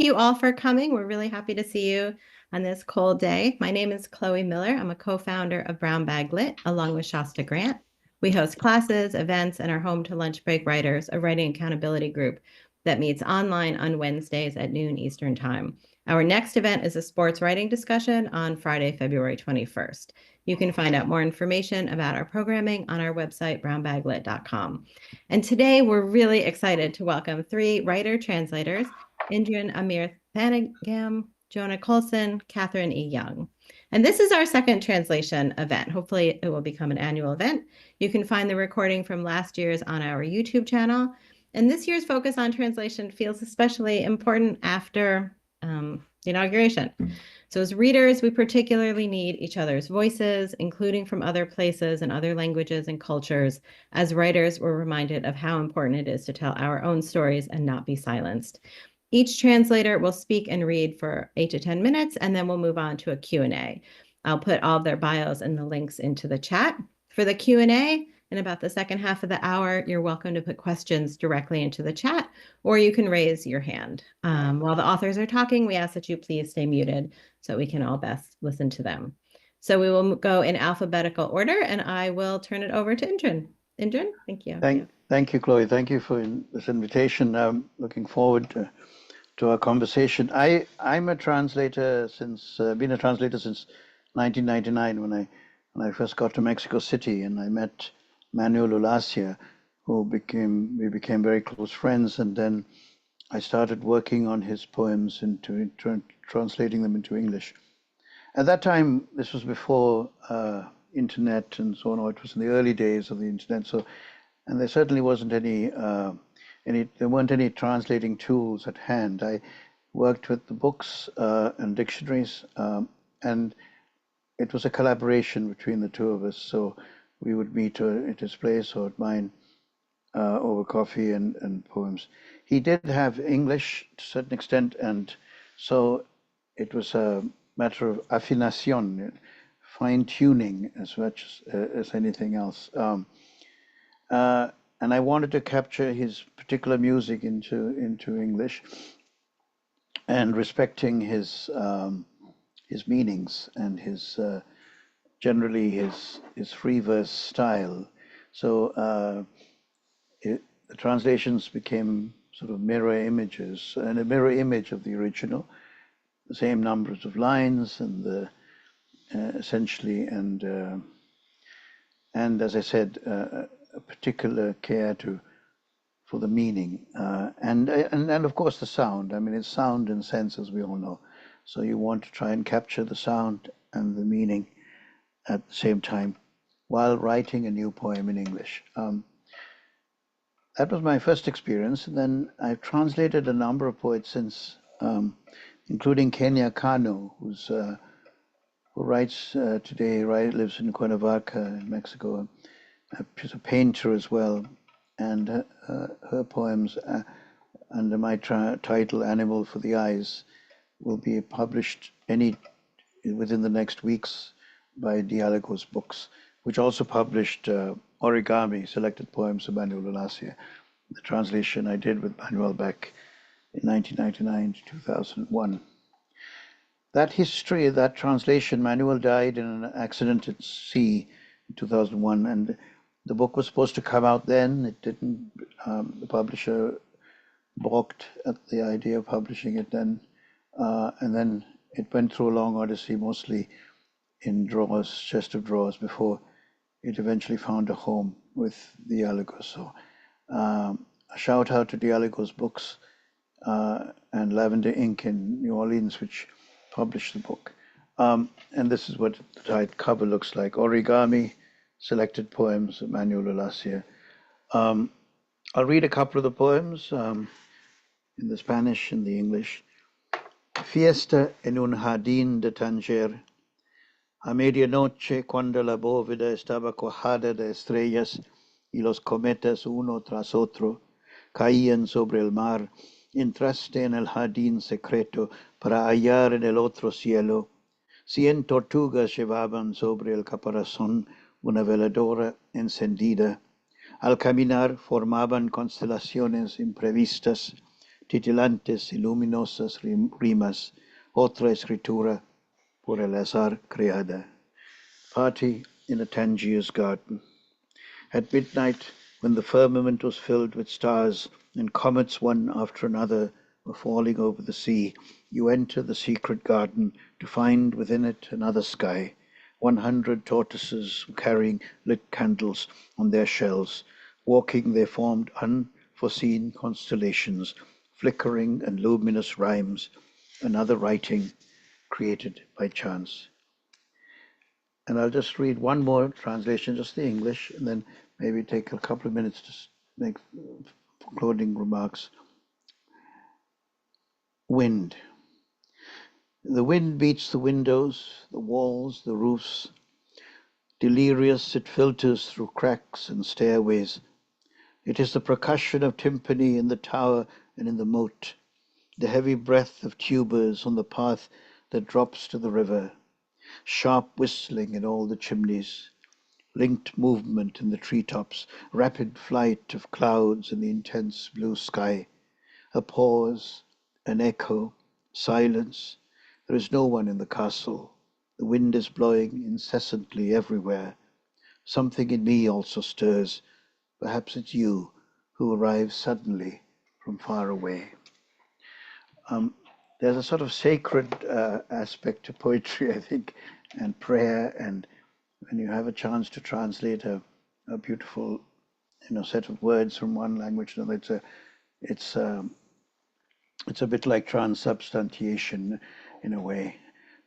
you all for coming. We're really happy to see you on this cold day. My name is Chloe Miller. I'm a co-founder of Brown Bag Lit, along with Shasta Grant. We host classes, events, and are home to Lunch Break Writers, a writing accountability group that meets online on Wednesdays at noon Eastern Time. Our next event is a sports writing discussion on Friday, February 21st. You can find out more information about our programming on our website, brownbaglit.com. And today we're really excited to welcome three writer-translators, Indran Amir Thanagam, Jona Colson, Catherine E. Young. And this is our second translation event. Hopefully it will become an annual event. You can find the recording from last year's on our YouTube channel. And this year's focus on translation feels especially important after the inauguration. So as readers, we particularly need each other's voices, including from other places and other languages and cultures. As writers, we're reminded of how important it is to tell our own stories and not be silenced. Each translator will speak and read for 8 to 10 minutes, and then we'll move on to a Q&A. I'll put all of their bios and the links into the chat. For the Q&A, in about the second half of the hour, you're welcome to put questions directly into the chat, or you can raise your hand. While the authors are talking, we ask that you please stay muted so we can all best listen to them. So we will go in alphabetical order, and I will turn it over to Indran. Indran, thank you. Thank you, Chloe. Thank you for this invitation. I'm looking forward to our conversation. I'm a translator since been a translator since 1999 when I first got to Mexico City, and I met Manuel Ulacia, we became very close friends, and then I started working on his poems into translating them into English. At that time, this was before internet and so on. It was in the early days of the internet, and there certainly wasn't there weren't any translating tools at hand. I worked with the books and dictionaries, and it was a collaboration between the two of us. So we would meet at his place or at mine over coffee and poems. He did have English to a certain extent, and so it was a matter of afinación, fine-tuning as much as anything else. And I wanted to capture his particular music into English, and respecting his meanings and his generally his free verse style. So the translations became sort of mirror images, and a mirror image of the original, the same numbers of lines and the essentially, and as I said, a particular care for the meaning, and of course the sound. I mean, it's sound and sense, as we all know. So you want to try and capture the sound and the meaning at the same time while writing a new poem in English. That was my first experience, and then I've translated a number of poets since, including Kenya Kano, who writes today, lives in Cuernavaca in Mexico. She's a painter as well, and her poems under my title "Animal for the Eyes" will be published within the next weeks by Diálogos Books, which also published Origami, Selected Poems of Manuel Ulacia, the translation I did with Manuel back in 1999 to 2001. That history, that translation, Manuel died in an accident at sea in 2001, and the book was supposed to come out then. It didn't. The publisher balked at the idea of publishing it then, and then it went through a long odyssey, mostly in drawers, chest of drawers, before it eventually found a home with Diálogos. So a shout out to Diálogos Books and Lavender Ink in New Orleans, which published the book. And this is what the cover looks like: Origami, Selected Poems of Manuel Ulacia. I'll read a couple of the poems in the Spanish and the English. Fiesta en un jardín de Tanger. A medianoche, cuando la bóveda estaba cuajada de estrellas y los cometas uno tras otro caían sobre el mar, entraste en el jardín secreto para hallar en el otro cielo. 100 tortugas llevaban sobre el caparazón una veladora encendida. Al caminar formaban constelaciones imprevistas. titilantes y luminosas rimas, otra escritura por el azar creada. Party in a Tangiers garden. At midnight, when the firmament was filled with stars, and comets one after another were falling over the sea, you enter the secret garden to find within it another sky. 100 tortoises carrying lit candles on their shells. Walking they formed unforeseen constellations, flickering and luminous rhymes, another writing created by chance. And I'll just read one more translation, just the English, and then maybe take a couple of minutes to make concluding remarks. Wind. The wind beats the windows, the walls, the roofs. Delirious, it filters through cracks and stairways. It is the percussion of timpani in the tower and in the moat, the heavy breath of tubers on the path that drops to the river, sharp whistling in all the chimneys, linked movement in the treetops, rapid flight of clouds in the intense blue sky, a pause, an echo, silence. There is no one in the castle. The wind is blowing incessantly everywhere. Something in me also stirs. Perhaps it's you who arrive suddenly from far away. There's a sort of sacred aspect to poetry, I think, and prayer, and when you have a chance to translate a beautiful, set of words from one language to another, it's a bit like transubstantiation in a way,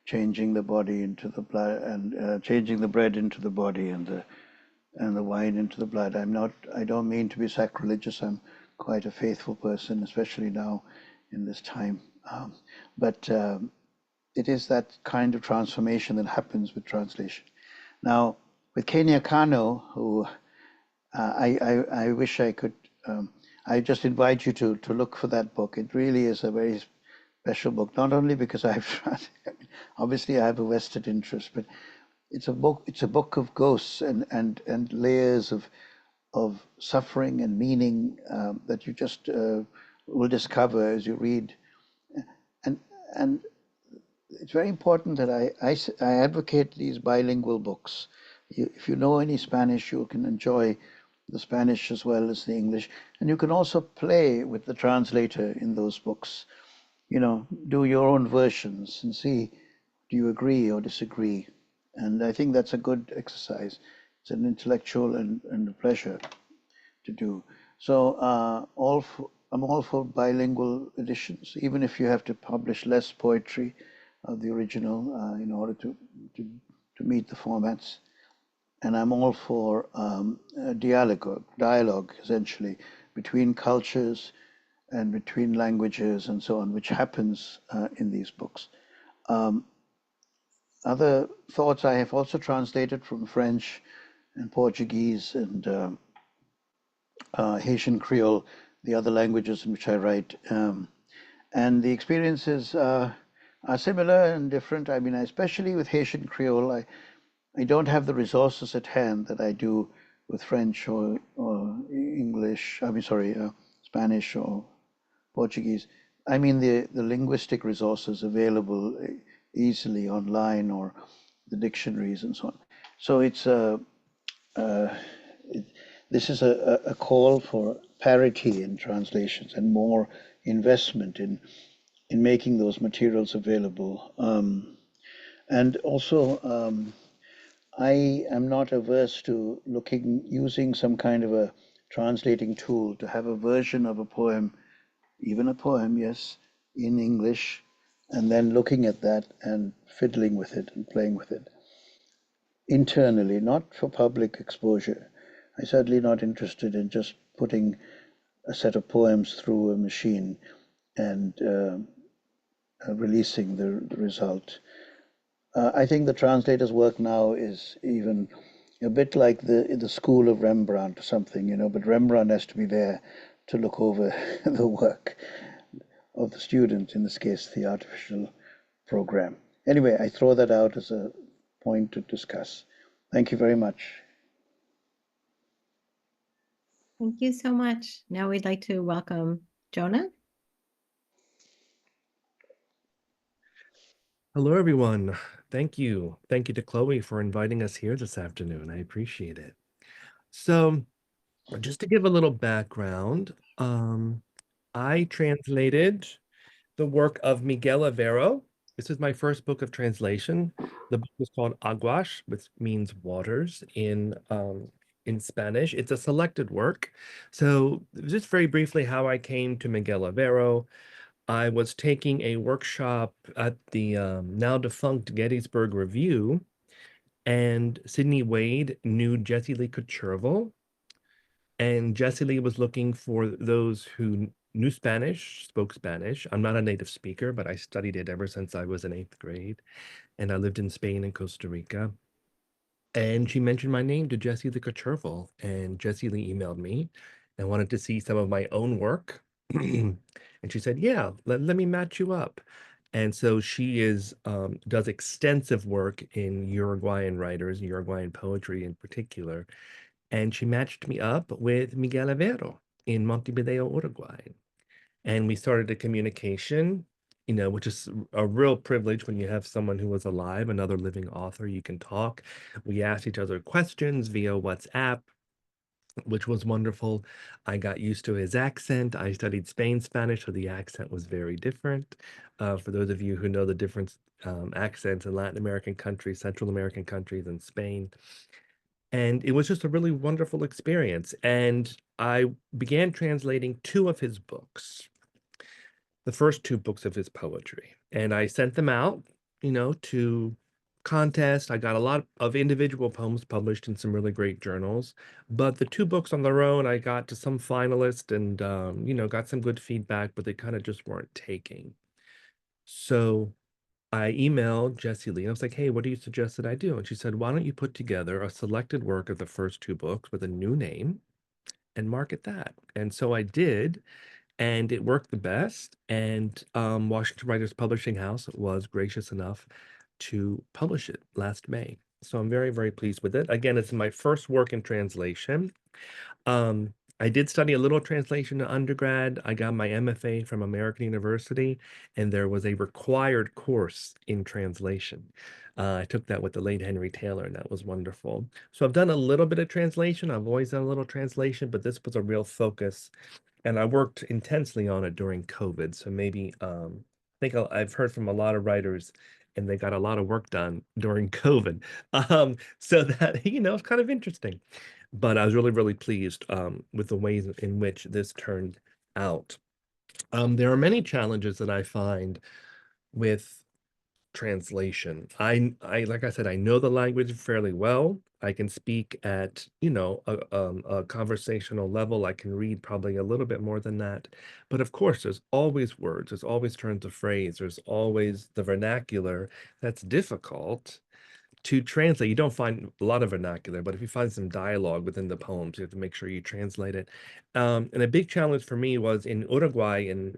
changing the body into the blood, and changing the bread into the body, and the wine into the blood. I don't mean to be sacrilegious. I'm quite a faithful person, especially now in this time. But it is that kind of transformation that happens with translation. Now, with Kenya Kano, who I wish I could, I just invite you to look for that book. It really is a very special book, not only because obviously I have a vested interest, but it's a book of ghosts and layers of suffering and meaning that you just will discover as you read. And it's very important that I advocate these bilingual books. If you know any Spanish, you can enjoy the Spanish as well as the English. And you can also play with the translator in those books. Do your own versions and see, do you agree or disagree? And I think that's a good exercise. It's an intellectual and a pleasure to do. So I'm all for bilingual editions, even if you have to publish less poetry of the original in order to meet the formats. And I'm all for dialogue essentially between cultures and between languages and so on, which happens in these books. Other thoughts I have also translated from French and Portuguese and Haitian Creole, the other languages in which I write. And the experiences are similar and different. I mean, especially with Haitian Creole, I don't have the resources at hand that I do with French or English, Spanish or Portuguese. I mean, the linguistic resources available easily online or the dictionaries and so on. So this is a call for parity in translations and more investment in making those materials available. And also, I am not averse to using some kind of a translating tool to have a version of a poem, even a poem, yes, in English, and then looking at that and fiddling with it and playing with it internally, not for public exposure. I'm certainly not interested in just putting a set of poems through a machine and releasing the result. I think the translator's work now is even a bit like the school of Rembrandt or something, but Rembrandt has to be there to look over the work of the student, in this case, the artificial program. Anyway, I throw that out as a point to discuss. Thank you very much. Thank you so much. Now we'd like to welcome Jona. Hello, everyone. Thank you. Thank you to Chloe for inviting us here this afternoon. I appreciate it. So, just to give a little background, I translated the work of Miguel Avero. This is my first book of translation. The book is called Aguas, which means waters in Spanish. It's a selected work. So, just very briefly, how I came to Miguel Avero. I was taking a workshop at the now defunct Gettysburg Review, and Sidney Wade knew Jesse Lee Kucherval, and Jesse Lee was looking for those who knew Spanish, spoke Spanish. I'm not a native speaker, but I studied it ever since I was in eighth grade, and I lived in Spain and Costa Rica. And she mentioned my name to Jesse Lee Kucherval, and Jesse Lee emailed me and wanted to see some of my own work. And she said, "Yeah, let me match you up." And so she does extensive work in Uruguayan writers, Uruguayan poetry in particular. And she matched me up with Miguel Avero in Montevideo, Uruguay. And we started a communication, which is a real privilege when you have someone who was alive, another living author, you can talk. We asked each other questions via WhatsApp, which was wonderful. I got used to his accent. I studied Spain Spanish, so the accent was very different. For those of you who know the different accents in Latin American countries, Central American countries, and Spain. And it was just a really wonderful experience. And I began translating two of his books, the first two books of his poetry. And I sent them out, to contest. I got a lot of individual poems published in some really great journals. But the two books on their own, I got to some finalists and, got some good feedback, but they kind of just weren't taking. So I emailed Jessie Lee and I was like, "Hey, what do you suggest that I do?" And she said, "Why don't you put together a selected work of the first two books with a new name and market that?" And so I did, and it worked the best. And Washington Writers Publishing House was gracious enough to publish it last May. So I'm very, very pleased with it. Again, it's my first work in translation. I did study a little translation in undergrad. I got my MFA from American University, and there was a required course in translation. I took that with the late Henry Taylor, and that was wonderful. So I've done a little bit of translation. I've always done a little translation, but this was a real focus, and I worked intensely on it during COVID. So maybe I think I've heard from a lot of writers, and they got a lot of work done during COVID. So that it's kind of interesting. But I was really, really pleased with the ways in which this turned out. There are many challenges that I find with translation. Like I said, I know the language fairly well. I can speak at, a conversational level. I can read probably a little bit more than that. But of course, there's always words, there's always turns of phrase, there's always the vernacular that's difficult to translate. You don't find a lot of vernacular, but if you find some dialogue within the poems, you have to make sure you translate it. And a big challenge for me was in Uruguay and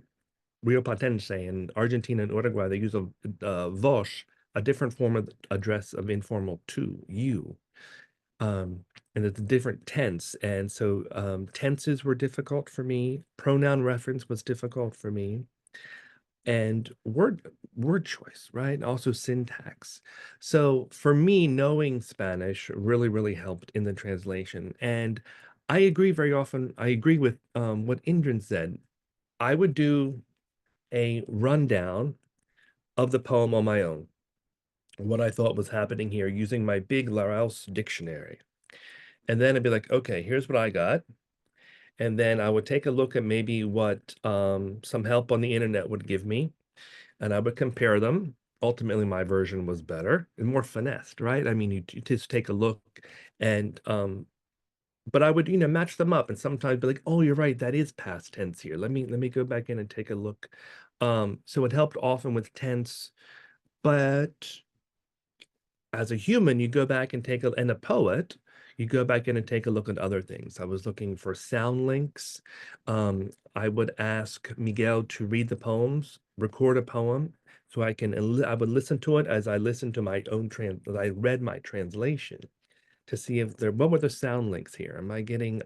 Rio Platense and Argentina and Uruguay, they use a vos, a different form of address of informal to, you. And it's a different tense. And so tenses were difficult for me. Pronoun reference was difficult for me, and word choice, right? And also syntax. So for me, knowing Spanish really, really helped in the translation. And I agree very often. I agree with what Indran said. I would do a rundown of the poem on my own, what I thought was happening here, using my big Larousse dictionary. And then I'd be like, okay, here's what I got. And then I would take a look at maybe what some help on the internet would give me, and I would compare them. Ultimately, my version was better and more finessed, right? I mean, you just take a look and but I would, match them up and sometimes be like, "Oh, you're right, that is past tense here. Let me go back in and take a look." So it helped often with tense, but as a human, you go back and and a poet, you go back in and take a look at other things. I was looking for sound links. I would ask Miguel to read the poems, record a poem, so I would listen to it as I listened to my own as I read my translation to see if what were the sound links here? Am I getting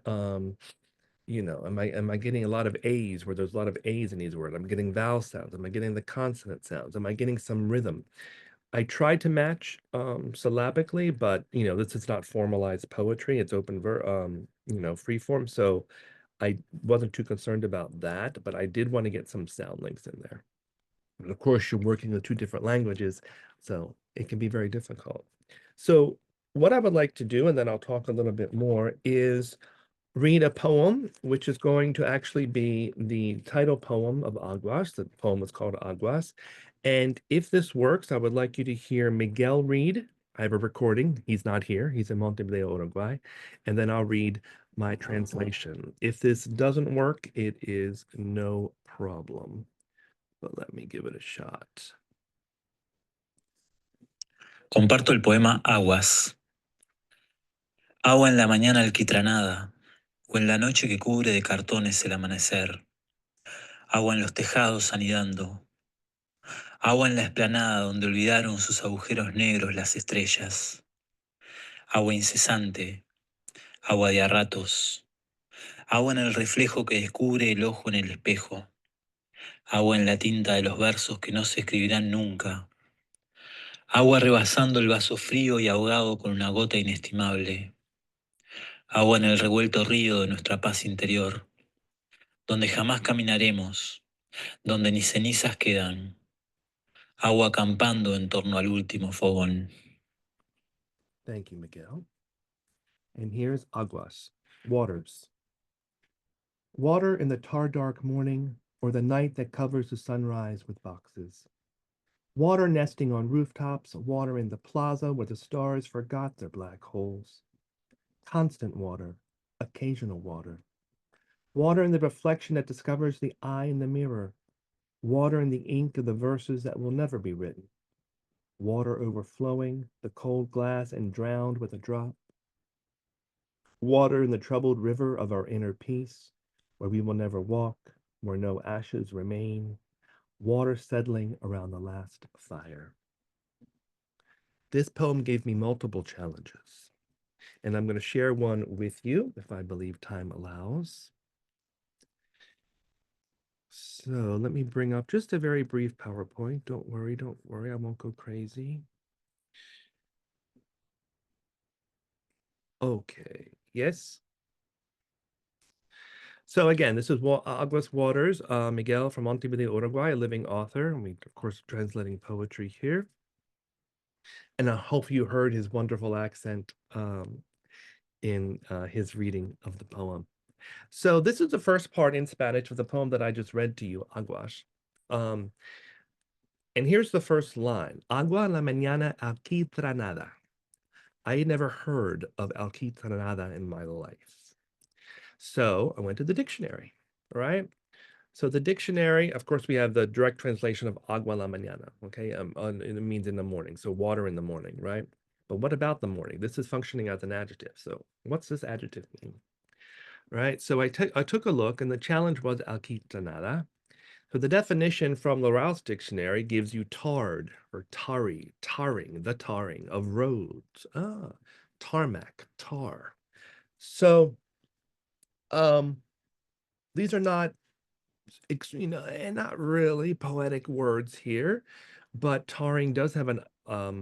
am I getting a lot of A's where there's a lot of A's in these words? I'm getting vowel sounds. Am I getting the consonant sounds? Am I getting some rhythm? I tried to match syllabically, but this is not formalized poetry. It's free form. So I wasn't too concerned about that, but I did want to get some sound links in there. And of course, you're working with two different languages, so it can be very difficult. So what I would like to do, and then I'll talk a little bit more, is read a poem, which is going to actually be the title poem of Aguas. The poem is called Aguas. And if this works, I would like you to hear Miguel read. I have a recording. He's not here. He's in Montevideo, Uruguay. And then I'll read my translation. If this doesn't work, it is no problem. But let me give it a shot. Comparto el poema Aguas. Agua en la mañana alquitranada, o en la noche que cubre de cartones el amanecer. Agua en los tejados anidando. Agua en la explanada donde olvidaron sus agujeros negros las estrellas. Agua incesante, agua de a ratos. Agua en el reflejo que descubre el ojo en el espejo. Agua en la tinta de los versos que no se escribirán nunca. Agua rebasando el vaso frío y ahogado con una gota inestimable. Agua en el revuelto río de nuestra paz interior, donde jamás caminaremos, donde ni cenizas quedan. Agua acampando en torno al último fogón. Thank you, Miguel. And here's Aguas, waters. Water in the tar-dark morning, or the night that covers the sunrise with boxes. Water nesting on rooftops, water in the plaza where the stars forgot their black holes. Constant water, occasional water. Water in the reflection that discovers the eye in the mirror. Water in the ink of the verses that will never be written. Water overflowing, the cold glass and drowned with a drop. Water in the troubled river of our inner peace, where we will never walk, where no ashes remain. Water settling around the last fire. This poem gave me multiple challenges, and I'm going to share one with you if I believe time allows. So let me bring up just a very brief PowerPoint. Don't worry, I won't go crazy. Okay, yes. So again, this is Aguas Waters, Miguel from Montevideo, Uruguay, a living author. And we, of course, translating poetry here. And I hope you heard his wonderful accent in his reading of the poem. So this is the first part in Spanish of the poem that I just read to you, Aguas. And here's the first line. Agua en la mañana alquitranada. I had never heard of alquitranada in my life. So I went to the dictionary, right? So the dictionary, of course, we have the direct translation of agua la mañana, okay? It means in the morning, so water in the morning, right? But what about the morning? This is functioning as an adjective. So what's this adjective mean? Right, so I took a look, and the challenge was alquitranada. So the definition from the Rouse Dictionary gives you tarred or tarring, the tarring of roads. Tarmac, tar. So these are not, and not really poetic words here, but tarring does have a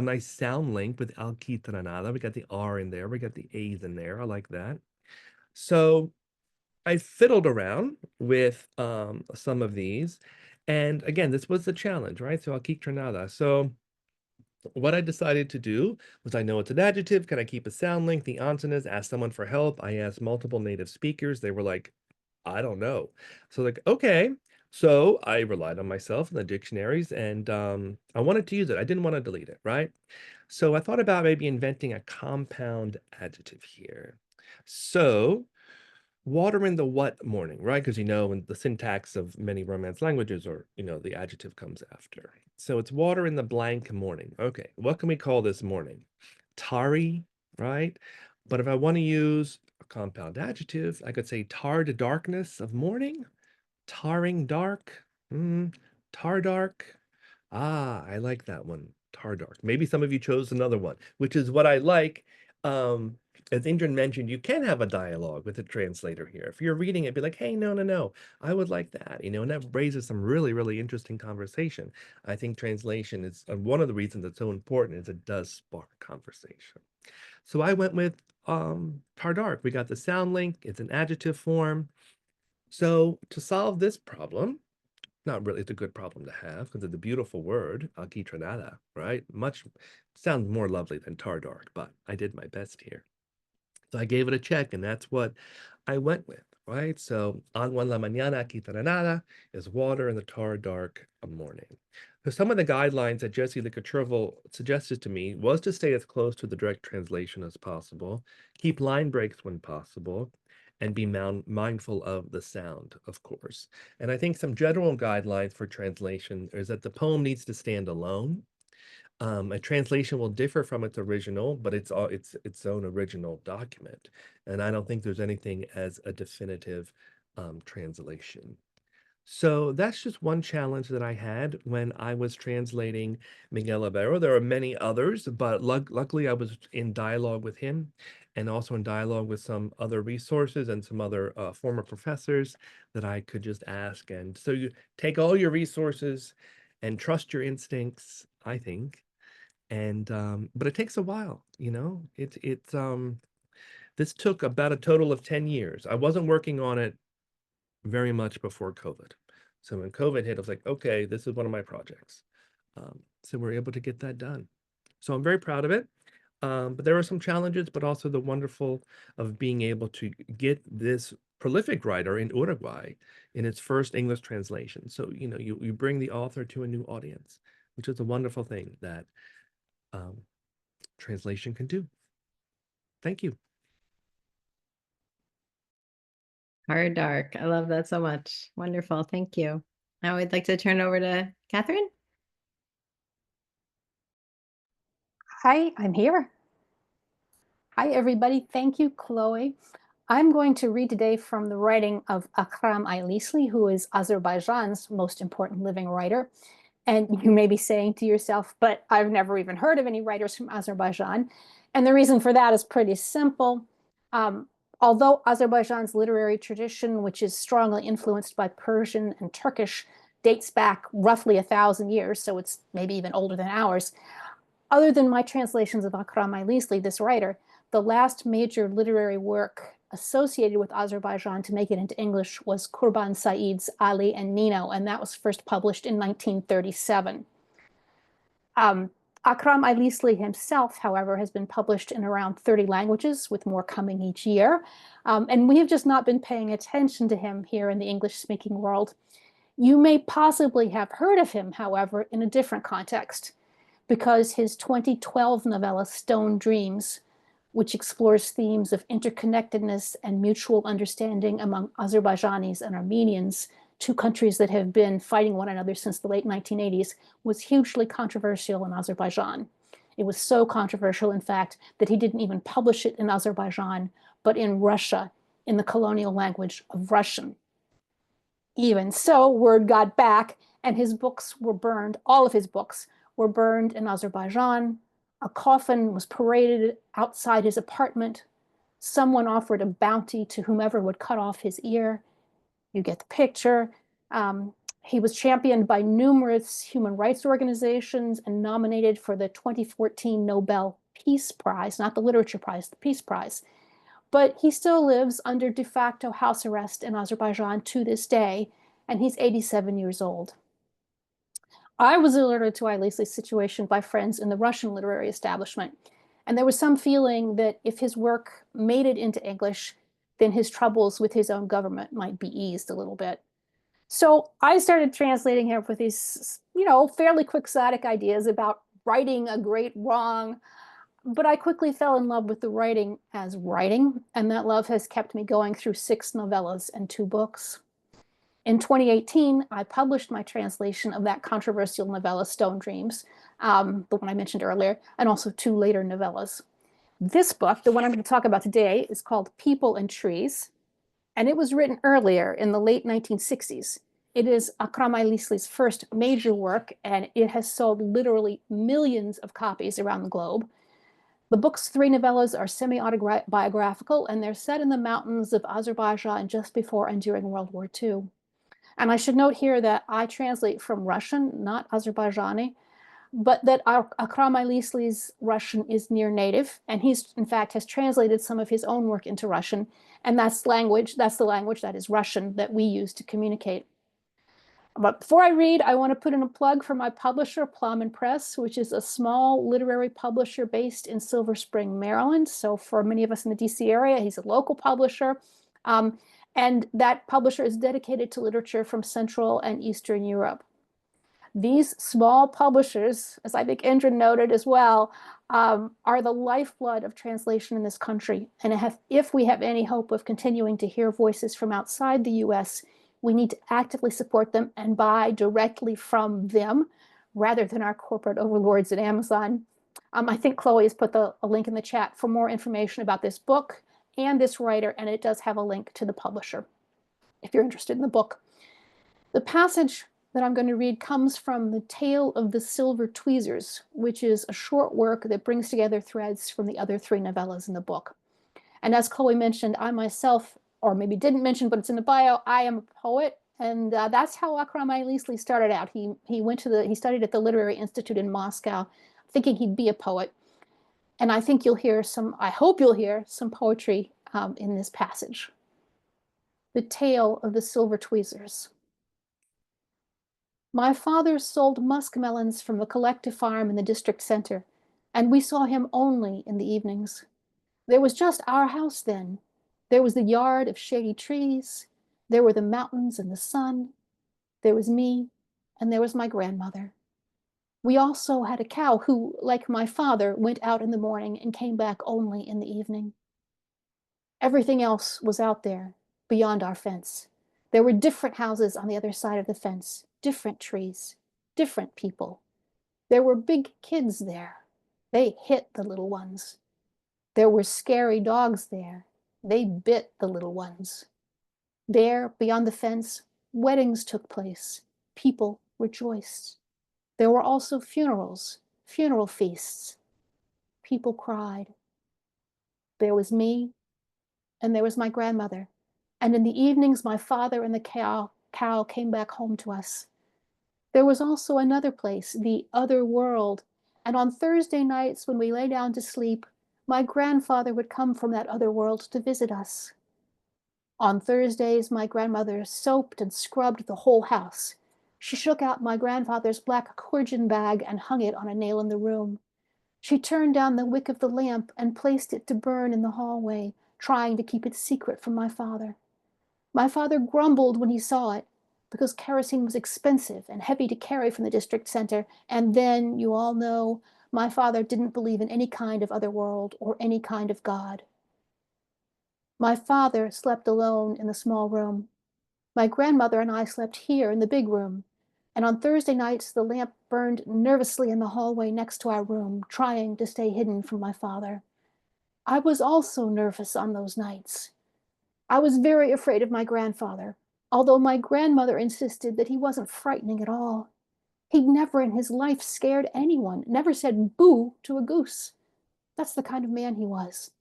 nice sound link with alquitranada. We got the R in there, we got the A's in there. I like that. So I fiddled around with some of these, and again, this was the challenge, right? So alquitranada. So what I decided to do was, I know it's an adjective. Can I keep a sound link? The answer is ask someone for help. I asked multiple native speakers. They were like, I don't know. So like, okay. So I relied on myself and the dictionaries, and I wanted to use it. I didn't want to delete it, right? So I thought about maybe inventing a compound adjective here. So water in the what morning, right? Because in the syntax of many Romance languages, or the adjective comes after. So it's water in the blank morning. Okay, what can we call this morning? Tarry, right? But if I want to use a compound adjective, I could say tarred darkness of morning, tarring dark, tar dark. I like that one, tar dark. Maybe some of you chose another one, which is what I like. as Indran mentioned, you can have a dialogue with the translator here. If you're reading it, be like, hey, no, I would like that, and that raises some really, really interesting conversation. I think translation is one of the reasons it's so important is it does spark conversation. So I went with Tardark. We got the sound link. It's an adjective form. So to solve this problem, not really, it's a good problem to have because it's a beautiful word, alquitranada, right? Much sounds more lovely than Tardark, but I did my best here. So I gave it a check, and that's what I went with, right? So agua en la mañana quitranada is water in the tar dark morning. So some of the guidelines that Jesse Licaturvel suggested to me was to stay as close to the direct translation as possible, keep line breaks when possible, and be mindful of the sound, of course. And I think some general guidelines for translation is that the poem needs to stand alone. A translation will differ from its original, but it's its own original document. And I don't think there's anything as a definitive translation. So that's just one challenge that I had when I was translating Miguel Avero. There are many others, but luckily I was in dialogue with him and also in dialogue with some other resources and some other former professors that I could just ask. And so you take all your resources and trust your instincts, I think. And but it takes a while, this took about a total of 10 years. I wasn't working on it very much before COVID. So when COVID hit, I was like, okay, this is one of my projects. So we're able to get that done. So I'm very proud of it. But there are some challenges, but also the wonderful of being able to get this prolific writer in Uruguay in its first English translation. So, you bring the author to a new audience, which is a wonderful thing that translation can do. Thank you. Hard dark. I love that so much. Wonderful. Thank you. Now I'd like to turn over to Catherine. Hi, I'm here. Hi, everybody. Thank you, Chloe. I'm going to read today from the writing of Akram Aylisli, who is Azerbaijan's most important living writer. And you may be saying to yourself, but I've never even heard of any writers from Azerbaijan. And the reason for that is pretty simple. Although Azerbaijan's literary tradition, which is strongly influenced by Persian and Turkish, dates back roughly 1,000 years, so it's maybe even older than ours. Other than my translations of Akram Aylisli, this writer, the last major literary work associated with Azerbaijan to make it into English was Kurban Said's Ali and Nino, and that was first published in 1937. Akram Aylisli himself, however, has been published in around 30 languages, with more coming each year. And we have just not been paying attention to him here in the English-speaking world. You may possibly have heard of him, however, in a different context, because his 2012 novella, Stone Dreams, which explores themes of interconnectedness and mutual understanding among Azerbaijanis and Armenians, two countries that have been fighting one another since the late 1980s, was hugely controversial in Azerbaijan. It was so controversial, in fact, that he didn't even publish it in Azerbaijan, but in Russia, in the colonial language of Russian. Even so, word got back, and his books were burned. All of his books were burned in Azerbaijan. A coffin was paraded outside his apartment. Someone offered a bounty to whomever would cut off his ear. You get the picture. He was championed by numerous human rights organizations and nominated for the 2014 Nobel Peace Prize, not the Literature Prize, the Peace Prize. But he still lives under de facto house arrest in Azerbaijan to this day, and he's 87 years old. I was alerted to Aylisli's situation by friends in the Russian literary establishment, and there was some feeling that if his work made it into English, then his troubles with his own government might be eased a little bit. So I started translating him with these, fairly quixotic ideas about righting a great wrong, but I quickly fell in love with the writing as writing, and that love has kept me going through 6 novellas and 2 books. In 2018, I published my translation of that controversial novella, Stone Dreams, the one I mentioned earlier, and also 2 later novellas. This book, the one I'm going to talk about today, is called People and Trees, and it was written earlier in the late 1960s. It is Akram Aylisli's first major work, and it has sold literally millions of copies around the globe. The book's 3 novellas are semi-autobiographical, and they're set in the mountains of Azerbaijan just before and during World War II. And I should note here that I translate from Russian, not Azerbaijani, but that Akram Ailesli's Russian is near native, and he's, in fact, has translated some of his own work into Russian, and that's the language that is Russian that we use to communicate. But before I read, I want to put in a plug for my publisher, Plowman Press, which is a small literary publisher based in Silver Spring, Maryland. So for many of us in the DC area, he's a local publisher. And that publisher is dedicated to literature from Central and Eastern Europe. These small publishers, as I think Indra noted as well, are the lifeblood of translation in this country. And if we have any hope of continuing to hear voices from outside the US, we need to actively support them and buy directly from them rather than our corporate overlords at Amazon. I think Chloe has put a link in the chat for more information about this book and this writer, and it does have a link to the publisher if you're interested in the book. The passage that I'm going to read comes from The Tale of the Silver Tweezers, which is a short work that brings together threads from the other 3 novellas in the book. And as Chloe mentioned, I myself, or maybe didn't mention, but it's in the bio, I am a poet. And that's how Akram Ailesli started out. He studied at the Literary Institute in Moscow, thinking he'd be a poet. And I think I hope you'll hear some poetry in this passage. The Tale of the Silver Tweezers. My father sold muskmelons from a collective farm in the district center, and we saw him only in the evenings. There was just our house then. There was the yard of shady trees. There were the mountains and the sun. There was me, and there was my grandmother. We also had a cow who, like my father, went out in the morning and came back only in the evening. Everything else was out there, beyond our fence. There were different houses on the other side of the fence, different trees, different people. There were big kids there. They hit the little ones. There were scary dogs there. They bit the little ones. There, beyond the fence, weddings took place. People rejoiced. There were also funerals, funeral feasts. People cried. There was me, and there was my grandmother. And in the evenings, my father and the cow came back home to us. There was also another place, the other world. And on Thursday nights, when we lay down to sleep, my grandfather would come from that other world to visit us. On Thursdays, my grandmother soaped and scrubbed the whole house. She shook out my grandfather's black Kurgan bag and hung it on a nail in the room. She turned down the wick of the lamp and placed it to burn in the hallway, trying to keep it secret from my father. My father grumbled when he saw it, because kerosene was expensive and heavy to carry from the district center, and then, you all know, my father didn't believe in any kind of other world or any kind of God. My father slept alone in the small room. My grandmother and I slept here in the big room, and on Thursday nights the lamp burned nervously in the hallway next to our room, trying to stay hidden from my father. I was also nervous on those nights. I was very afraid of my grandfather, although my grandmother insisted that he wasn't frightening at all. He'd never in his life scared anyone, never said boo to a goose. That's the kind of man he was.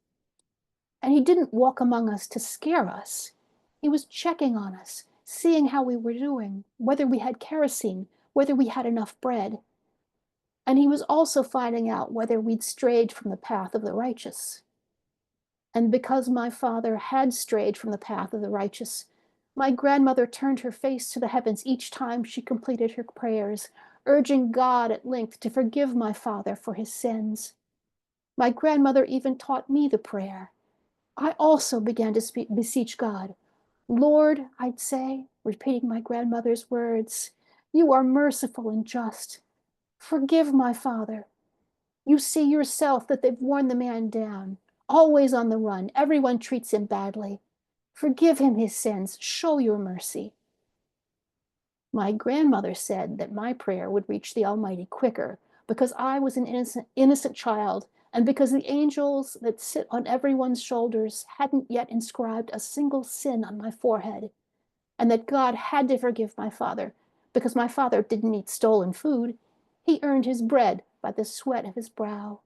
And he didn't walk among us to scare us. He was checking on us, seeing how we were doing, whether we had kerosene, whether we had enough bread. And he was also finding out whether we'd strayed from the path of the righteous. And because my father had strayed from the path of the righteous, my grandmother turned her face to the heavens each time she completed her prayers, urging God at length to forgive my father for his sins. My grandmother even taught me the prayer. I also began to beseech God. Lord, I'd say, repeating my grandmother's words, you are merciful and just. Forgive my father. You see yourself that they've worn the man down, always on the run. Everyone treats him badly. Forgive him his sins. Show your mercy. My grandmother said that my prayer would reach the Almighty quicker because I was an innocent child, and because the angels that sit on everyone's shoulders hadn't yet inscribed a single sin on my forehead, and that God had to forgive my father because my father didn't eat stolen food. He earned his bread by the sweat of his brow.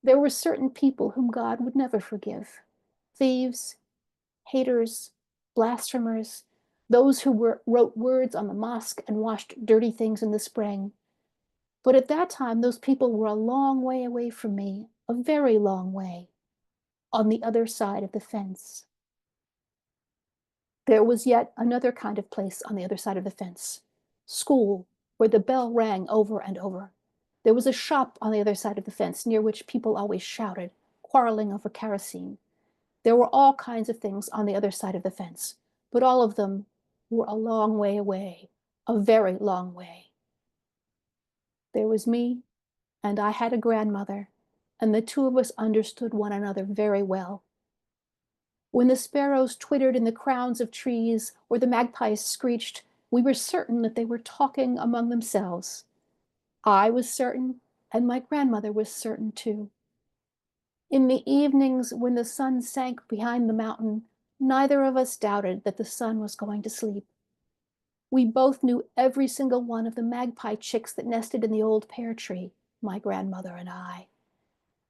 There were certain people whom God would never forgive: thieves, haters, blasphemers, those who wrote words on the mosque and washed dirty things in the spring. But at that time, those people were a long way away from me, a very long way, on the other side of the fence. There was yet another kind of place on the other side of the fence: school, where the bell rang over and over. There was a shop on the other side of the fence near which people always shouted, quarreling over kerosene. There were all kinds of things on the other side of the fence, but all of them were a long way away, a very long way. There was me, and I had a grandmother, and the two of us understood one another very well. When the sparrows twittered in the crowns of trees or the magpies screeched, we were certain that they were talking among themselves. I was certain, and my grandmother was certain too. In the evenings, when the sun sank behind the mountain, neither of us doubted that the sun was going to sleep. We both knew every single one of the magpie chicks that nested in the old pear tree, my grandmother and I.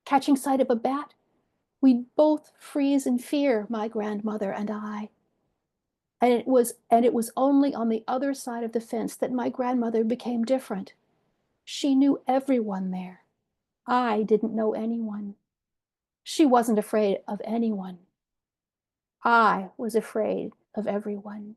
Catching sight of a bat, we'd both freeze in fear, my grandmother and I. And it was only on the other side of the fence that my grandmother became different. She knew everyone there. I didn't know anyone. She wasn't afraid of anyone. I was afraid of everyone.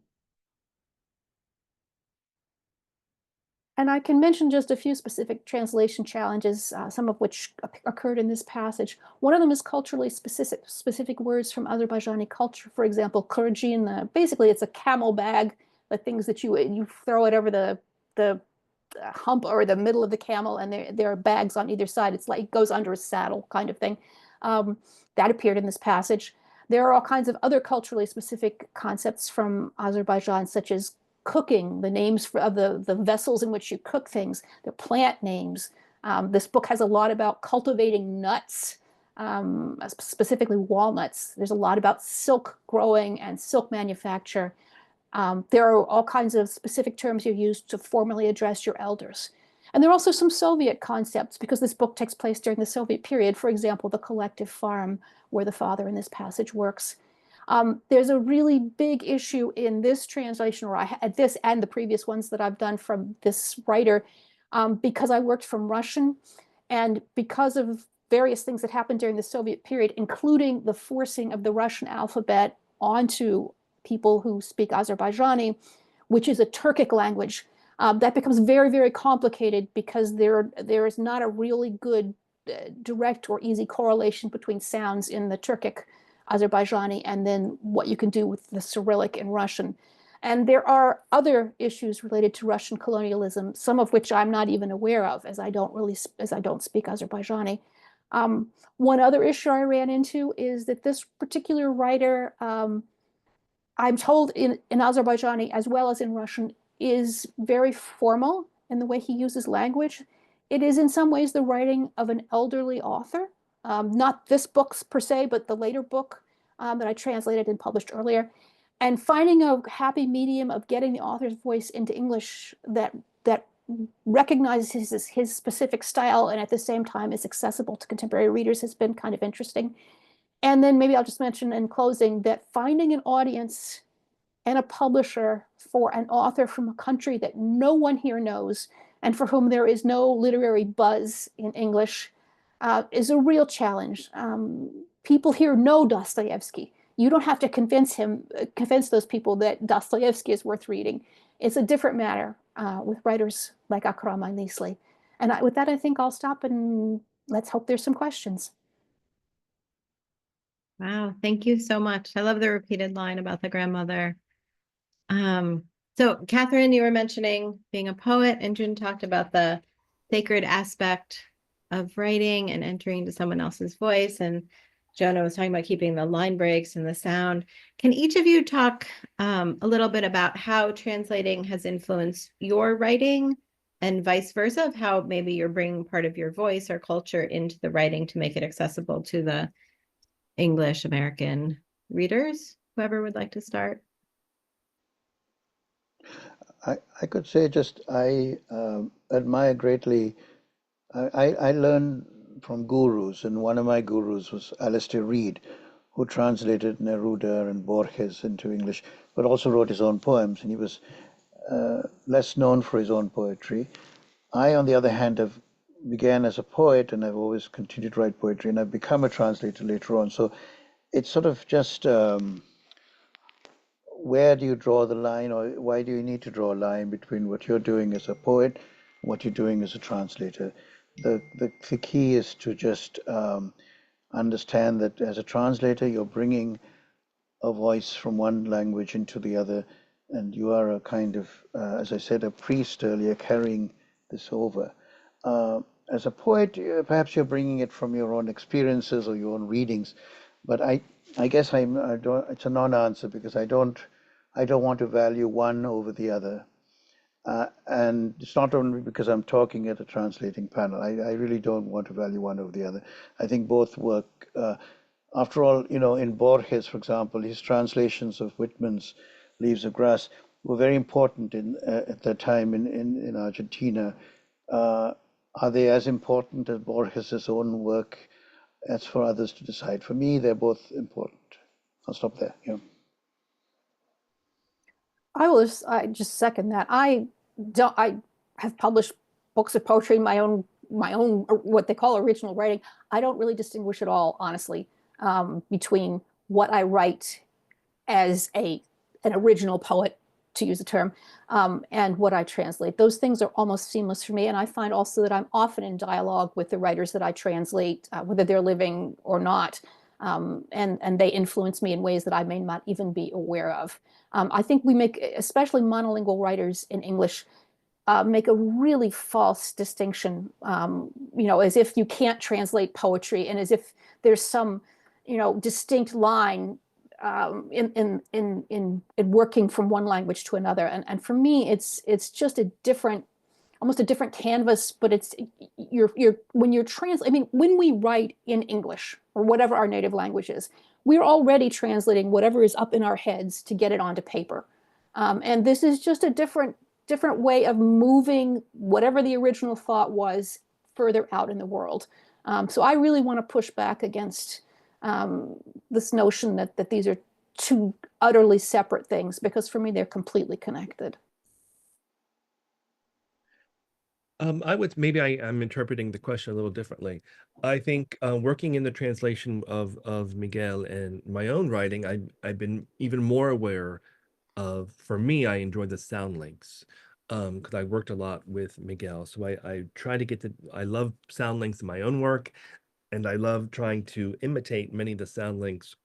And I can mention just a few specific translation challenges, some of which occurred in this passage. One of them is culturally specific words from Azerbaijani culture. For example, kırgin, basically it's a camel bag, the things that you throw it over the hump or the middle of the camel, and there are bags on either side. It's like it goes under a saddle kind of thing. That appeared in this passage. There are all kinds of other culturally specific concepts from Azerbaijan, such as cooking, the names of the vessels in which you cook things, the plant names. This book has a lot about cultivating nuts, specifically walnuts. There's a lot about silk growing and silk manufacture. There are all kinds of specific terms you use to formally address your elders. And there are also some Soviet concepts, because this book takes place during the Soviet period. For example, the collective farm, where the father in this passage works. There's a really big issue in this translation, or this and the previous ones that I've done from this writer, because I worked from Russian, and because of various things that happened during the Soviet period, including the forcing of the Russian alphabet onto people who speak Azerbaijani, which is a Turkic language. That becomes very, very complicated, because there is not a really good direct or easy correlation between sounds in the Turkic Azerbaijani and then what you can do with the Cyrillic in Russian. And there are other issues related to Russian colonialism, some of which I'm not even aware of, as I don't speak Azerbaijani. One other issue I ran into is that this particular writer, I'm told in Azerbaijani as well as in Russian, is very formal in the way he uses language. It is in some ways the writing of an elderly author. Not this book per se, but the later book that I translated and published earlier. And finding a happy medium of getting the author's voice into English that recognizes his specific style and at the same time is accessible to contemporary readers has been kind of interesting. And then maybe I'll just mention in closing that finding an audience and a publisher for an author from a country that no one here knows and for whom there is no literary buzz in English is a real challenge. People here know Dostoevsky. You don't have to convince those people that Dostoevsky is worth reading. It's a different matter with writers like Akram Ainlisli. And with that, I think I'll stop, and let's hope there's some questions. Wow, thank you so much. I love the repeated line about the grandmother. So Catherine, you were mentioning being a poet, and June talked about the sacred aspect of writing and entering into someone else's voice. And Jona was talking about keeping the line breaks and the sound. Can each of you talk a little bit about how translating has influenced your writing and vice versa, of how maybe you're bringing part of your voice or culture into the writing to make it accessible to the English American readers? Whoever would like to start. I could say just I admire greatly. I learned from gurus, and one of my gurus was Alistair Reid, who translated Neruda and Borges into English, but also wrote his own poems, and he was less known for his own poetry. I, on the other hand, have began as a poet, and I've always continued to write poetry, and I've become a translator later on. So it's sort of just where do you draw the line, or why do you need to draw a line between what you're doing as a poet and what you're doing as a translator? The key is to just understand that as a translator, you're bringing a voice from one language into the other, and you are a kind of, as I said, a priest earlier, carrying this over. As a poet, perhaps you're bringing it from your own experiences or your own readings, but I guess I don't. It's a non-answer because I don't want to value one over the other. And it's not only because I'm talking at a translating panel. I really don't want to value one over the other. I think both work. After all, in Borges, for example, his translations of Whitman's Leaves of Grass were very important at that time in Argentina. Are they as important as Borges's own work? That's for others to decide. For me, they're both important. I'll stop there. Yeah. I just second that. I have published books of poetry, my own what they call original writing. I don't really distinguish at all, honestly, between what I write as an original poet, to use the term, and what I translate. Those things are almost seamless for me. And I find also that I'm often in dialogue with the writers that I translate, whether they're living or not. And they influence me in ways that I may not even be aware of. I think we make, especially monolingual writers in English, make a really false distinction, as if you can't translate poetry and as if there's some, distinct line in working from one language to another. And for me, it's just almost a different canvas, but it's when you're when we write in English or whatever our native language is, we're already translating whatever is up in our heads to get it onto paper. And this is just a different way of moving whatever the original thought was further out in the world. So I really want to push back against this notion that these are two utterly separate things, because for me, they're completely connected. Maybe I'm interpreting the question a little differently. I think working in the translation of Miguel and my own writing, I've been even more aware of, for me, I enjoy the sound links because I worked a lot with Miguel. So I try to I love sound links in my own work, and I love trying to imitate many of the sound links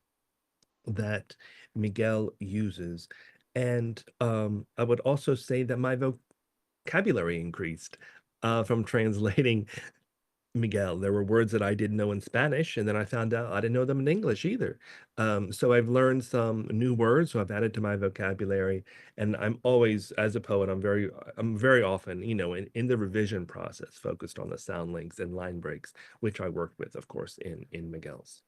that Miguel uses. And I would also say that my vocabulary increased from translating Miguel. There were words that I didn't know in Spanish, and then I found out I didn't know them in English either. So I've learned some new words, so I've added to my vocabulary. And I'm always, as a poet, I'm very often, in the revision process, focused on the sound links and line breaks, which I worked with, of course, in Miguel's.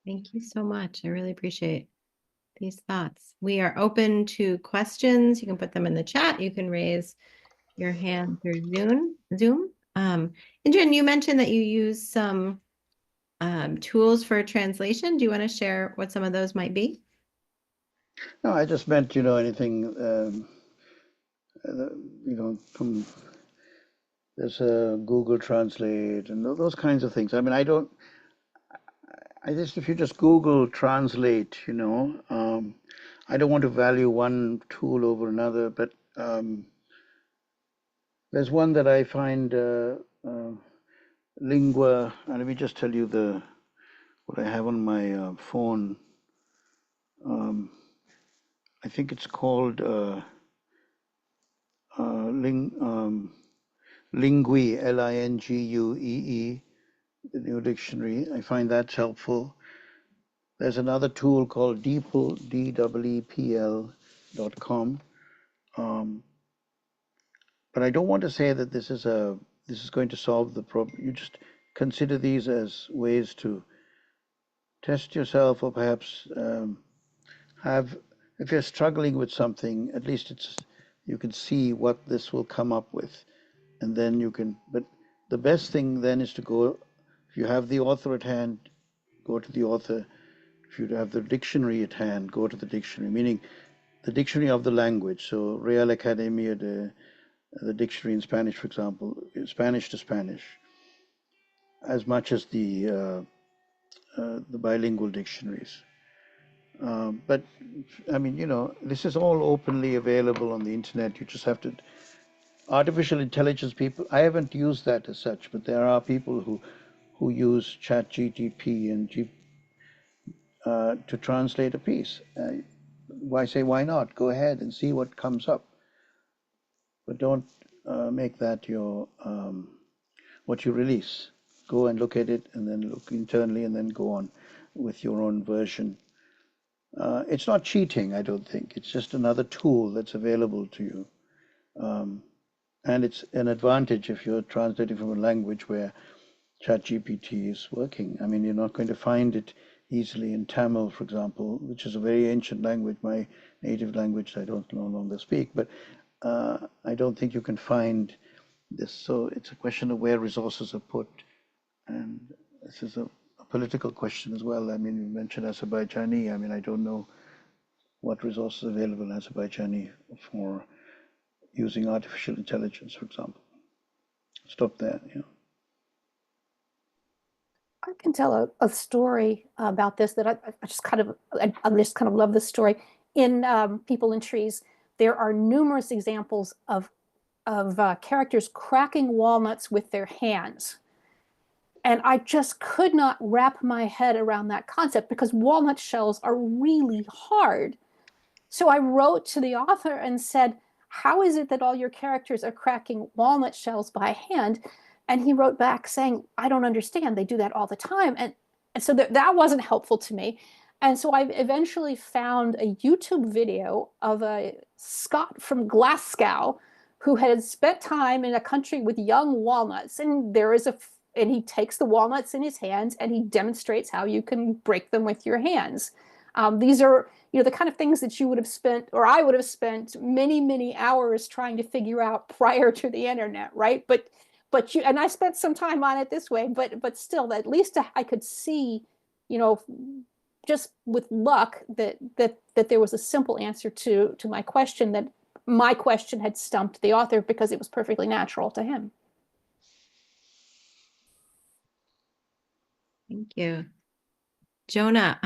Thank you so much. I really appreciate these thoughts. We are open to questions. You can put them in the chat. You can raise your hand through Zoom. And Jen, you mentioned that you use some tools for translation. Do you want to share what some of those might be? No, I just meant, anything, from there's a Google Translate and those kinds of things. I mean, if you just Google Translate, I don't want to value one tool over another, but there's one that I find, Lingua, and let me just tell you what I have on my phone. I think it's called Lingui, Linguee, the new dictionary. I find that's helpful. There's another tool called DeepL, DWPL.com. But I don't want to say that this is going to solve the problem. You just consider these as ways to test yourself, or perhaps if you're struggling with something, at least you can see what this will come up with. and then you can, but the best thing then is to go, if you have the author at hand, go to the author. If you have the dictionary at hand, go to the dictionary, meaning the dictionary of the language. So Real Academia the dictionary in Spanish, for example, Spanish to Spanish, as much as the bilingual dictionaries. But I mean, you know, this is all openly available on the internet. You just have to, artificial intelligence people, I haven't used that as such, but there are people who use ChatGTP and to translate a piece. Why not? Go ahead and see what comes up. But don't make that your what you release. Go and look at it, and then look internally, and then go on with your own version. It's not cheating, I don't think. It's just another tool that's available to you. And it's an advantage if you're translating from a language where ChatGPT is working. I mean, you're not going to find it easily in Tamil, for example, which is a very ancient language, my native language I don't no longer speak, but I don't think you can find this. So it's a question of where resources are put. And this is a political question as well. I mean, you mentioned Azerbaijani. I mean, I don't know what resources are available in Azerbaijani for using artificial intelligence, for example. Stop there, you know. I can tell a story about this that I just kind of love this story. In People and Trees, there are numerous examples of characters cracking walnuts with their hands. And I just could not wrap my head around that concept because walnut shells are really hard. So I wrote to the author and said, how is it that all your characters are cracking walnut shells by hand? And he wrote back saying, I don't understand. They do that all the time. And so that wasn't helpful to me. And so I eventually found a YouTube video of a Scot from Glasgow who had spent time in a country with young walnuts. And and he takes the walnuts in his hands and he demonstrates how you can break them with your hands. These are, you know, the kind of things that you would have spent, or I would have spent many, many hours trying to figure out prior to the internet, right? But and I spent some time on it this way, but still, at least I could see, you know, just with luck that there was a simple answer to my question, that my question had stumped the author because it was perfectly natural to him. Thank you. Jona,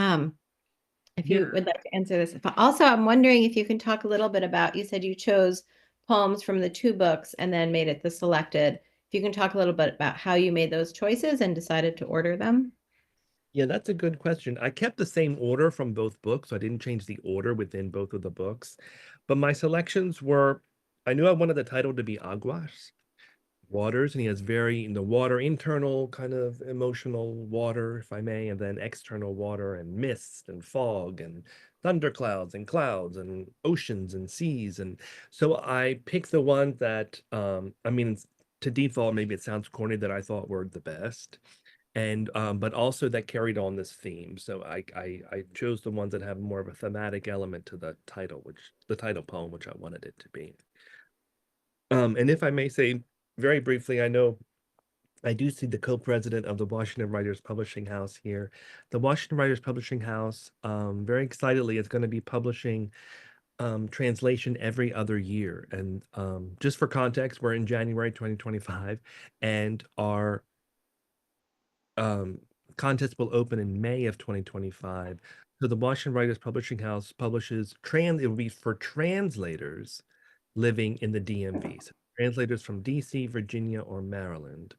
if you would like to answer this. Also, I'm wondering if you can talk a little bit about, you said you chose poems from the 2 books and then made it the selected. If you can talk a little bit about how you made those choices and decided to order them. Yeah, that's a good question. I kept the same order from both books. So I didn't change the order within both of the books. But my selections were, I knew I wanted the title to be Aguas, waters, and he has the water, internal kind of emotional water, if I may, and then external water and mist and fog and thunderclouds and clouds and oceans and seas. And so I picked the ones that, I mean, to default, maybe it sounds corny, that I thought were the best. And but also that carried on this theme. So I chose the ones that have more of a thematic element to the title poem, which I wanted it to be. And if I may say very briefly, I know I do see the co-president of the Washington Writers Publishing House here. The Washington Writers Publishing House, very excitedly, is going to be publishing translation every other year. And just for context, we're in January 2025, and our contest will open in May of 2025. So the Washington Writers Publishing House publishes it will be for translators living in the DMV. So translators from DC, Virginia, or Maryland.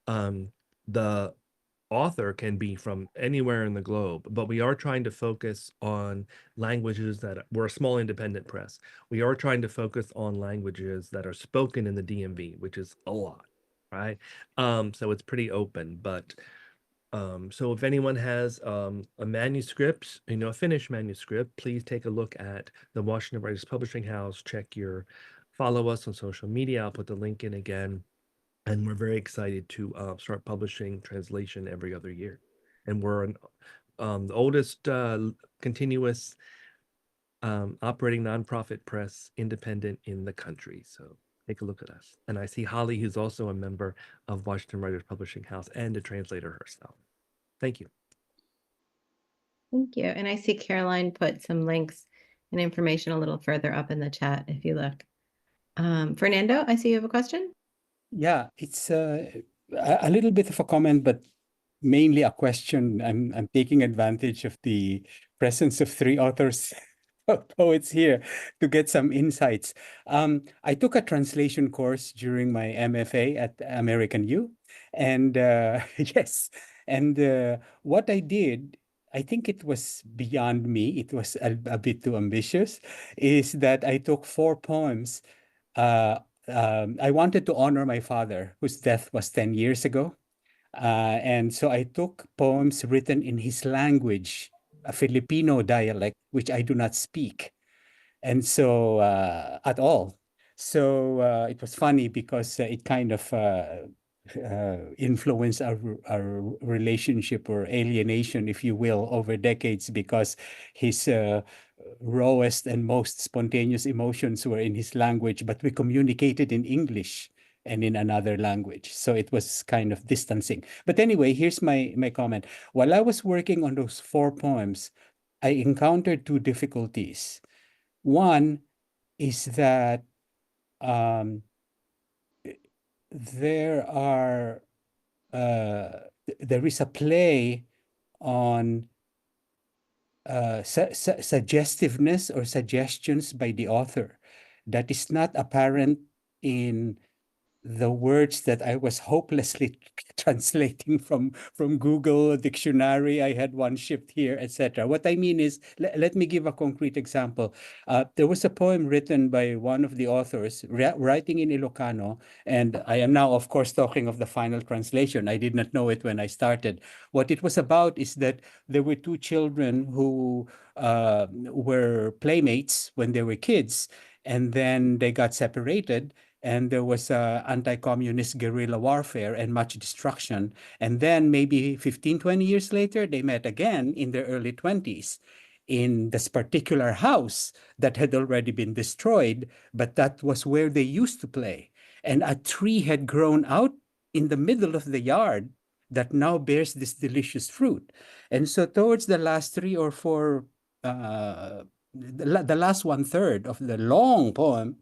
The author can be from anywhere in the globe, but we are trying to focus on languages that we're a small independent press. We are trying to focus on languages that are spoken in the DMV, which is a lot, right? So it's pretty open, but so if anyone has a manuscript, a finished manuscript, please take a look at the Washington Writers Publishing House. Follow us on social media. I'll put the link in again. And we're very excited to start publishing translation every other year. And we're the oldest continuous operating nonprofit press, independent in the country. So take a look at us. And I see Holly, who's also a member of Washington Writers Publishing House and a translator herself. Thank you. Thank you. And I see Caroline put some links and information a little further up in the chat if you look. Fernando, I see you have a question. Yeah, it's a little bit of a comment, but mainly a question. I'm taking advantage of the presence of three authors, poets here, to get some insights. I took a translation course during my MFA at American U, and yes, and what I did, I think it was beyond me. It was a bit too ambitious. Is that I took 4 poems. I wanted to honor my father, whose death was 10 years ago. And so I took poems written in his language, a Filipino dialect, which I do not speak. And so at all. So it was funny because it kind of influenced our relationship or alienation, if you will, over decades, because his rawest and most spontaneous emotions were in his language, but we communicated in English and in another language. So it was kind of distancing. But anyway, here's my comment. While I was working on those 4 poems, I encountered 2 difficulties. One is that there is a play on suggestiveness or suggestions by the author that is not apparent in the words that I was hopelessly translating from Google Dictionary. I had one shipped here, etc. What I mean is, let me give a concrete example. There was a poem written by one of the authors, writing in Ilocano, and I am now, of course, talking of the final translation. I did not know it when I started. What it was about is that there were 2 children who were playmates when they were kids, and then they got separated. And there was anti-communist guerrilla warfare and much destruction. And then maybe 15, 20 years later, they met again in their early 20s in this particular house that had already been destroyed, but that was where they used to play. And a tree had grown out in the middle of the yard that now bears this delicious fruit. And so towards the last 3 or 4, the last 1/3 of the long poem,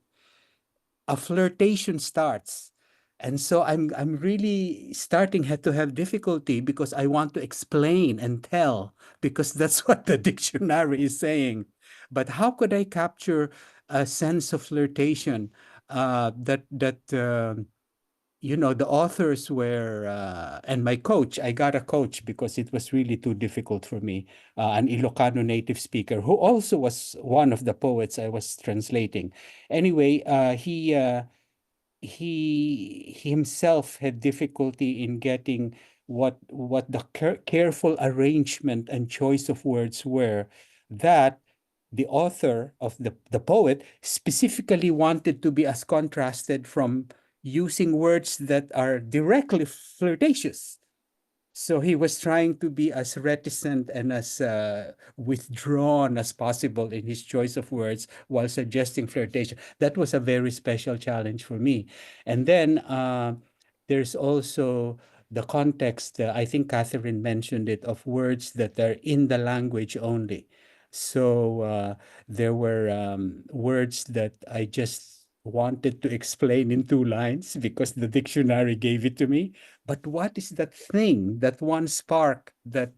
a flirtation starts. And so I'm really starting to have difficulty because I want to explain and tell, because that's what the dictionary is saying. But how could I capture a sense of flirtation that the authors were, and my coach, I got a coach because it was really too difficult for me, an Ilocano native speaker who also was one of the poets I was translating. Anyway, he himself had difficulty in getting what the careful arrangement and choice of words were that the author of the poet specifically wanted to be as contrasted from using words that are directly flirtatious. So he was trying to be as reticent and as withdrawn as possible in his choice of words while suggesting flirtation. That was a very special challenge for me. And then there's also the context, I think Catherine mentioned it, of words that are in the language only. So there were words that I just wanted to explain in 2 lines because the dictionary gave it to me. But what is that thing, that one spark that,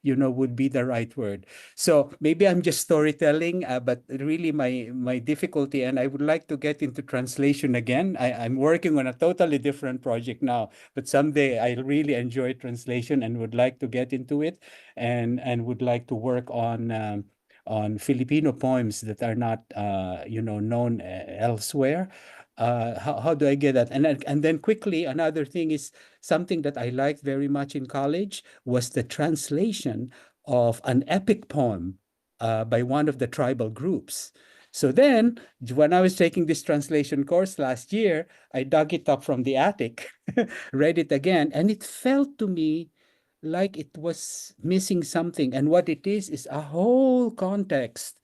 would be the right word? So maybe I'm just storytelling, but really my difficulty, and I would like to get into translation again. I'm working on a totally different project now, but someday I really enjoy translation and would like to get into it and would like to work on Filipino poems that are not, known elsewhere. How do I get that? And then quickly, another thing is something that I liked very much in college was the translation of an epic poem by one of the tribal groups. So then, when I was taking this translation course last year, I dug it up from the attic, read it again, and it felt to me like it was missing something. And what it is a whole context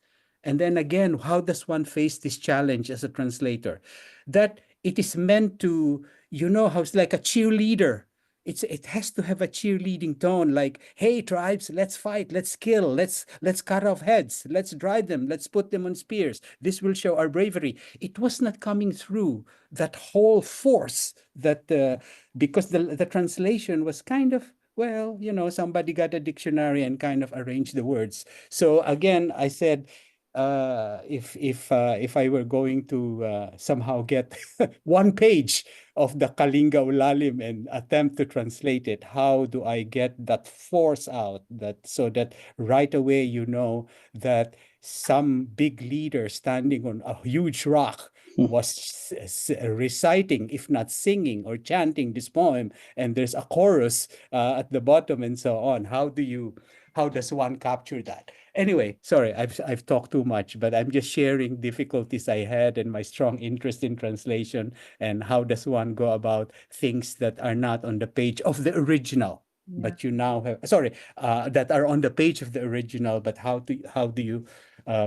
And then again, how does one face this challenge as a translator? That it is meant to, you know, how it's like a cheerleader. It has to have a cheerleading tone, like, hey tribes, let's fight, let's kill, let's cut off heads, let's drive them, let's put them on spears. This will show our bravery. It was not coming through that whole force that because the translation was kind of, well, you know, somebody got a dictionary and kind of arranged the words. So again, I said, if I were going to somehow get one page of the Kalinga Ulalim and attempt to translate it, how do I get that force out, that so that right away you know that some big leader standing on a huge rock was reciting, if not singing or chanting this poem, and there's a chorus at the bottom and so on. How does one capture that? Anyway, sorry, I've talked too much, but I'm just sharing difficulties I had and my strong interest in translation and how does one go about things that are not on the page of the original, but you now have, sorry, that are on the page of the original, but how do you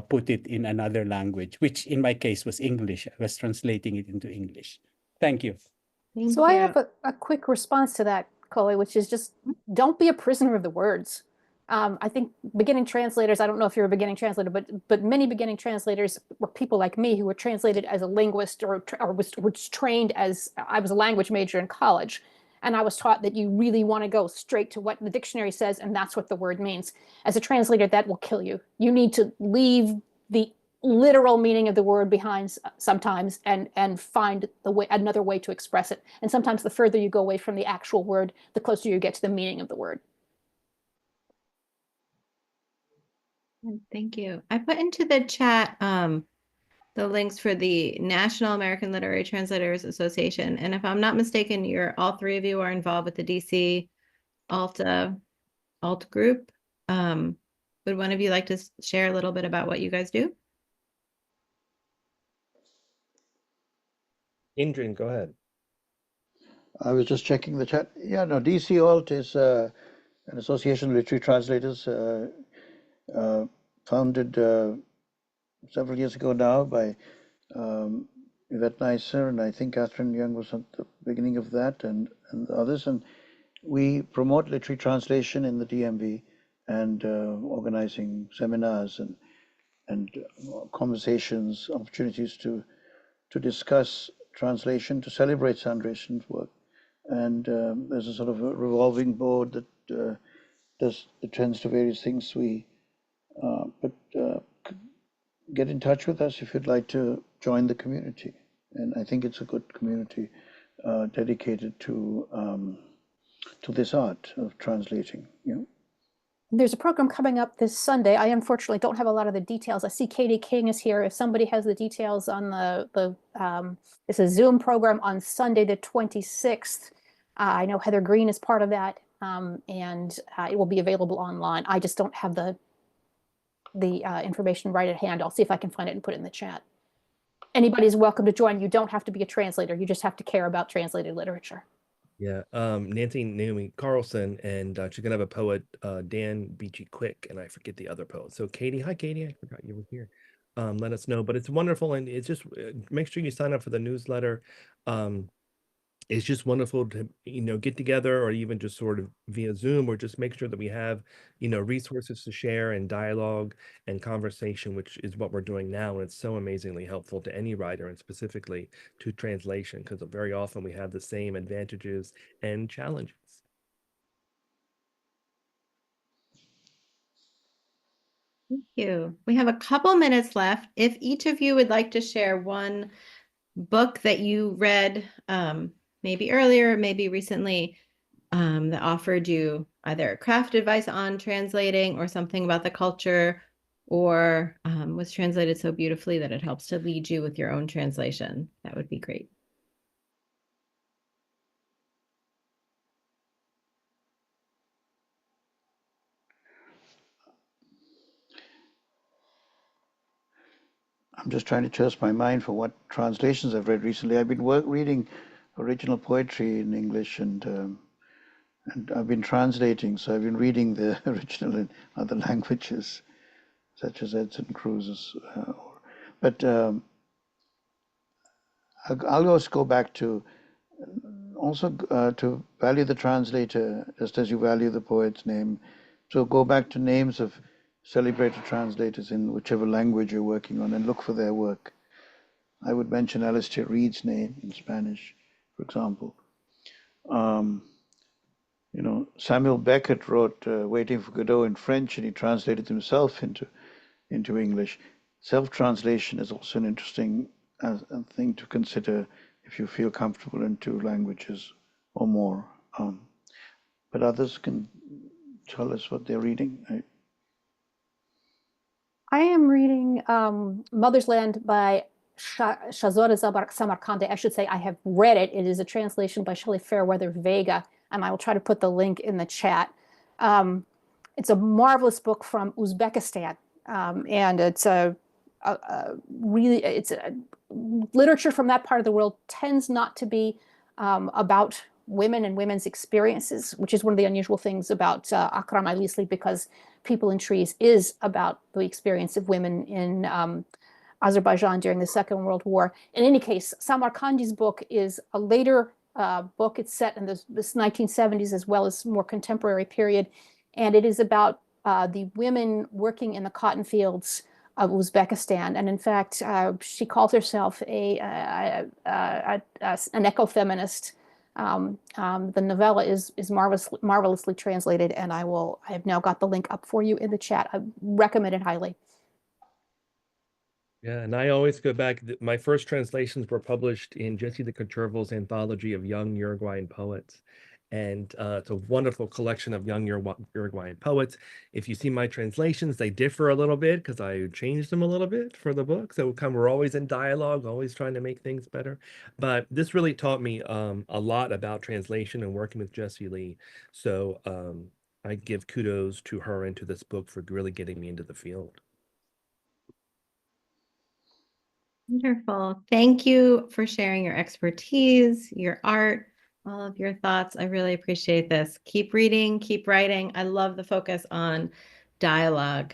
put it in another language, which in my case was English. I was translating it into English. Thank you. Thank So I you. have a quick response to that, Chloe, which is just don't be a prisoner of the words. I think beginning translators, I don't know if you're a beginning translator, but many beginning translators were people like me who were translated as a linguist or was trained as, I was a language major in college. And I was taught that you really want to go straight to what the dictionary says, and that's what the word means. As a translator, that will kill you. You need to leave the literal meaning of the word behind sometimes and find another way to express it. And sometimes the further you go away from the actual word, the closer you get to the meaning of the word. Thank you. I put into the chat the links for the National American Literary Translators Association. And if I'm not mistaken, all three of you are involved with the DC alt group. Would one of you like to share a little bit about what you guys do? Indrin, go ahead. I was just checking the chat. Yeah, no, DC Alt is an association of literary translators founded several years ago now by Yvette Neisser, and I think Catherine Young was at the beginning of that, and others. And we promote literary translation in the DMV and organizing seminars and conversations, opportunities to discuss translation, to celebrate Sandration's work. And there's a sort of a revolving board that attends to various things. Get in touch with us if you'd like to join the community. And I think it's a good community dedicated to this art of translating. You know? There's a program coming up this Sunday. I unfortunately don't have a lot of the details. I see Katie King is here. If somebody has the details on it's a Zoom program on Sunday the 26th. I know Heather Green is part of that, and it will be available online. I just don't have the information right at hand. I'll see if I can find it and put it in the chat. Anybody's welcome to join. You don't have to be a translator. You just have to care about translated literature. Yeah, Nancy Naomi Carlson, and she's gonna have a poet, Dan Beachy Quick, and I forget the other poet. So Katie, hi Katie, I forgot you were here. Let us know, but it's wonderful, and it's just make sure you sign up for the newsletter. It's just wonderful to get together, or even just sort of via Zoom, or just make sure that we have resources to share and dialogue and conversation, which is what we're doing now, and it's so amazingly helpful to any writer, and specifically to translation, because very often we have the same advantages and challenges. Thank you. We have a couple minutes left. If each of you would like to share one book that you read, maybe earlier, maybe recently, that offered you either craft advice on translating or something about the culture, or was translated so beautifully that it helps to lead you with your own translation, that would be great. I'm just trying to trust my mind for what translations I've read recently. I've been reading original poetry in English, and I've been translating, so I've been reading the original in other languages. such as Edson Cruz's. But I'll also go back to to value the translator just as you value the poet's name. So go back to names of celebrated translators in whichever language you're working on and look for their work. I would mention Alistair Reed's name in Spanish, for example. You know, Samuel Beckett wrote Waiting for Godot in French, and he translated himself into English. Self-translation is also an interesting thing to consider if you feel comfortable in 2 languages or more. But others can tell us what they're reading. I am reading Mother's Land by Shahzoda Samarkandi. I should say I have read it. It is a translation by Shelley Fairweather Vega, and I will try to put the link in the chat. It's a marvelous book from Uzbekistan, and it's literature from that part of the world tends not to be about women and women's experiences, which is one of the unusual things about Akram Alisli, because People in Trees is about the experience of women in Azerbaijan during the Second World War. In any case, Samarkandi's book is a later book. It's set in this 1970s as well as more contemporary period, and it is about the women working in the cotton fields of Uzbekistan. And in fact, she calls herself an ecofeminist. The novella is marvelously translated, and I have now got the link up for you in the chat. I recommend it highly. Yeah, and I always go back. My first translations were published in Jesse de Couturval's anthology of young Uruguayan poets. And it's a wonderful collection of young Uruguayan poets. If you see my translations, they differ a little bit because I changed them a little bit for the book. So we're always in dialogue, always trying to make things better. But this really taught me a lot about translation and working with Jessie Lee. So I give kudos to her and to this book for really getting me into the field. Wonderful. Thank you for sharing your expertise, your art, all of your thoughts. I really appreciate this. Keep reading, keep writing. I love the focus on dialogue.